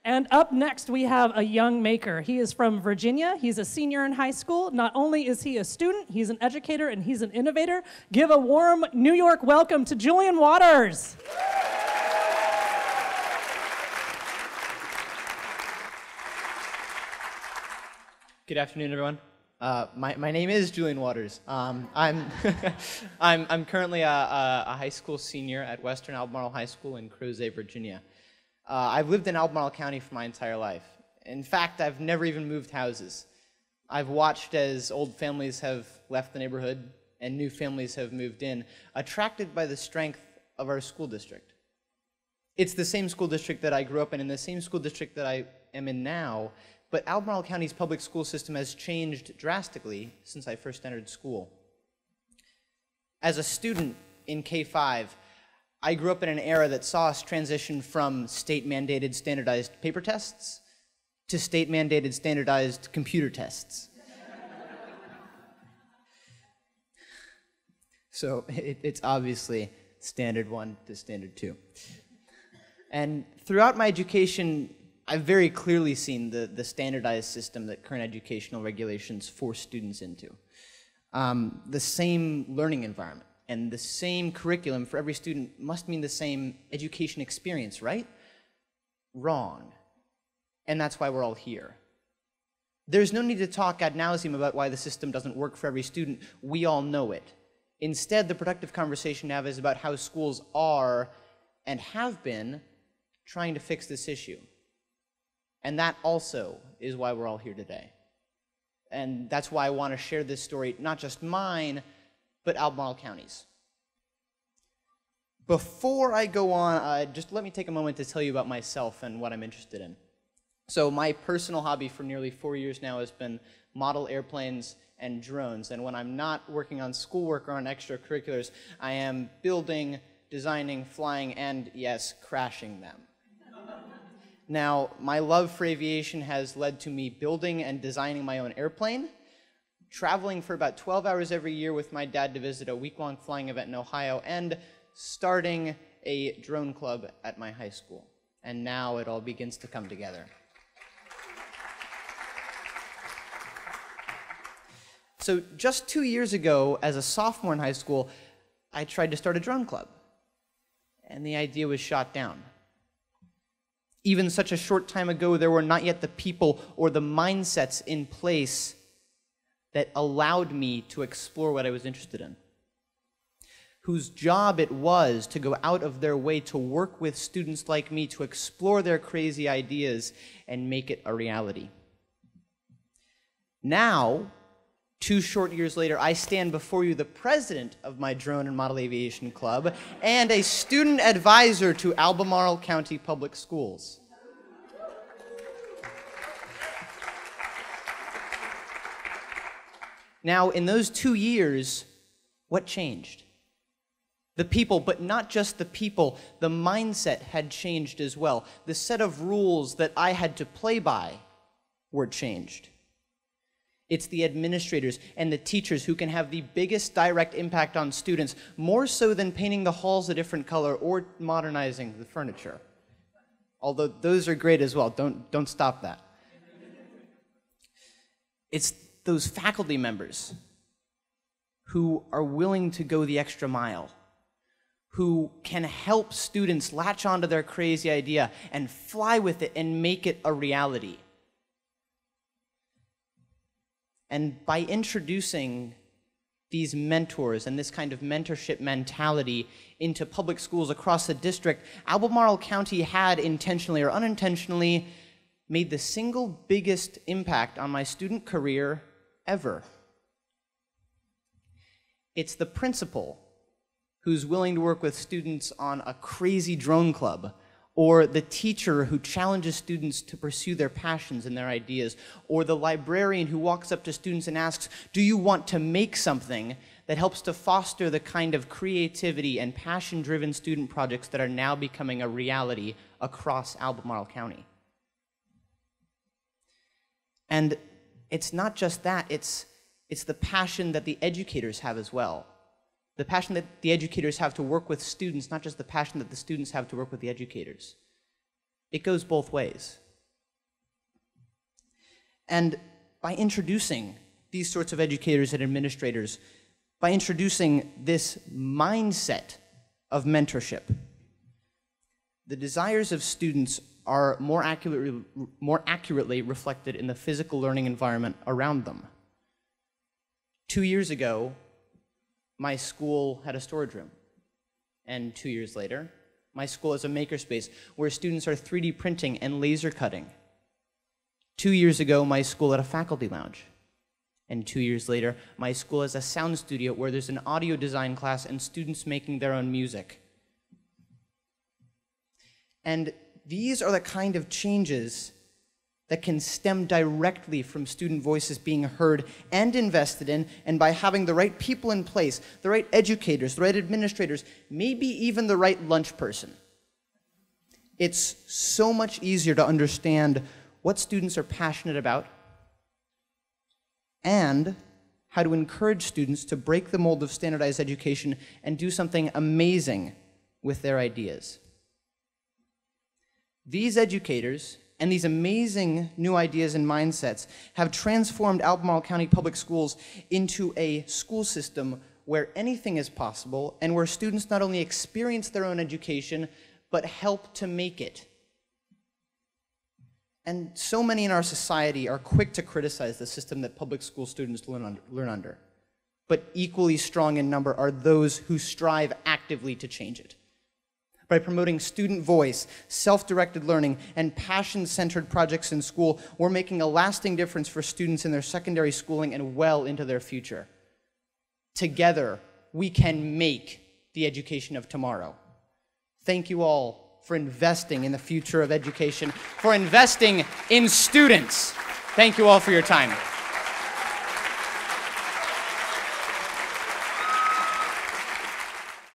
And up next, we have a young maker. He is from Virginia. He's a senior in high school. Not only is he a student, he's an educator, and he's an innovator. Give a warm New York welcome to Julian Waters. Good afternoon, everyone. My name is Julian Waters. I'm currently a high school senior at Western Albemarle High School in Crozet, Virginia. I've lived in Albemarle County for my entire life. In fact, I've never even moved houses. I've watched as old families have left the neighborhood and new families have moved in, attracted by the strength of our school district. It's the same school district that I grew up in and the same school district that I am in now, but Albemarle County's public school system has changed drastically since I first entered school. As a student in K-5, I grew up in an era that saw us transition from state-mandated standardized paper tests to state-mandated standardized computer tests. So it's obviously standard 1 to standard 2. And throughout my education, I've very clearly seen the standardized system that current educational regulations force students into. The same learning environment and the same curriculum for every student must mean the same education experience, right? Wrong. And that's why we're all here. There's no need to talk ad nauseum about why the system doesn't work for every student. We all know it. Instead, the productive conversation now is about how schools are and have been trying to fix this issue. And that also is why we're all here today. And that's why I want to share this story, not just mine, but Albemarle County's. Before I go on, just let me take a moment to tell you about myself and what I'm interested in. So my personal hobby for nearly 4 years now has been model airplanes and drones. And when I'm not working on schoolwork or on extracurriculars, I am building, designing, flying, and yes, crashing them. Now, my love for aviation has led to me building and designing my own airplane, traveling for about 12 hours every year with my dad to visit a week-long flying event in Ohio, and starting a drone club at my high school. And now it all begins to come together. So just 2 years ago, as a sophomore in high school, I tried to start a drone club, and the idea was shot down. Even such a short time ago, there were not yet the people or the mindsets in place that allowed me to explore what I was interested in, whose job it was to go out of their way to work with students like me to explore their crazy ideas and make it a reality. Now, 2 short years later, I stand before you the president of my Drone and Model Aviation Club and a student advisor to Albemarle County Public Schools. Now, in those 2 years, what changed? The people, but not just the people, the mindset had changed as well. The set of rules that I had to play by were changed. It's the administrators and the teachers who can have the biggest direct impact on students, more so than painting the halls a different color or modernizing the furniture. Although those are great as well. Don't stop that. It's those faculty members who are willing to go the extra mile, who can help students latch onto their crazy idea and fly with it and make it a reality. And by introducing these mentors and this kind of mentorship mentality into public schools across the district, Albemarle County had intentionally or unintentionally made the single biggest impact on my student career ever. It's the principal who's willing to work with students on a crazy drone club, or the teacher who challenges students to pursue their passions and their ideas, or the librarian who walks up to students and asks, do you want to make something that helps to foster the kind of creativity and passion-driven student projects that are now becoming a reality across Albemarle County. And it's not just that, it's the passion that the educators have as well. The passion that the educators have to work with students, not just the passion that the students have to work with the educators. It goes both ways. And by introducing these sorts of educators and administrators, by introducing this mindset of mentorship, the desires of students are more accurately reflected in the physical learning environment around them. 2 years ago, my school had a storage room. And 2 years later, my school has a makerspace where students are 3D printing and laser cutting. 2 years ago, my school had a faculty lounge. And 2 years later, my school has a sound studio where there's an audio design class and students making their own music. And these are the kind of changes that can stem directly from student voices being heard and invested in, and by having the right people in place, the right educators, the right administrators, maybe even the right lunch person. It's so much easier to understand what students are passionate about and how to encourage students to break the mold of standardized education and do something amazing with their ideas. These educators and these amazing new ideas and mindsets have transformed Albemarle County Public Schools into a school system where anything is possible and where students not only experience their own education, but help to make it. And so many in our society are quick to criticize the system that public school students learn under. But equally strong in number are those who strive actively to change it. By promoting student voice, self-directed learning, and passion-centered projects in school, we're making a lasting difference for students in their secondary schooling and well into their future. Together, we can make the education of tomorrow. Thank you all for investing in the future of education, for investing in students. Thank you all for your time.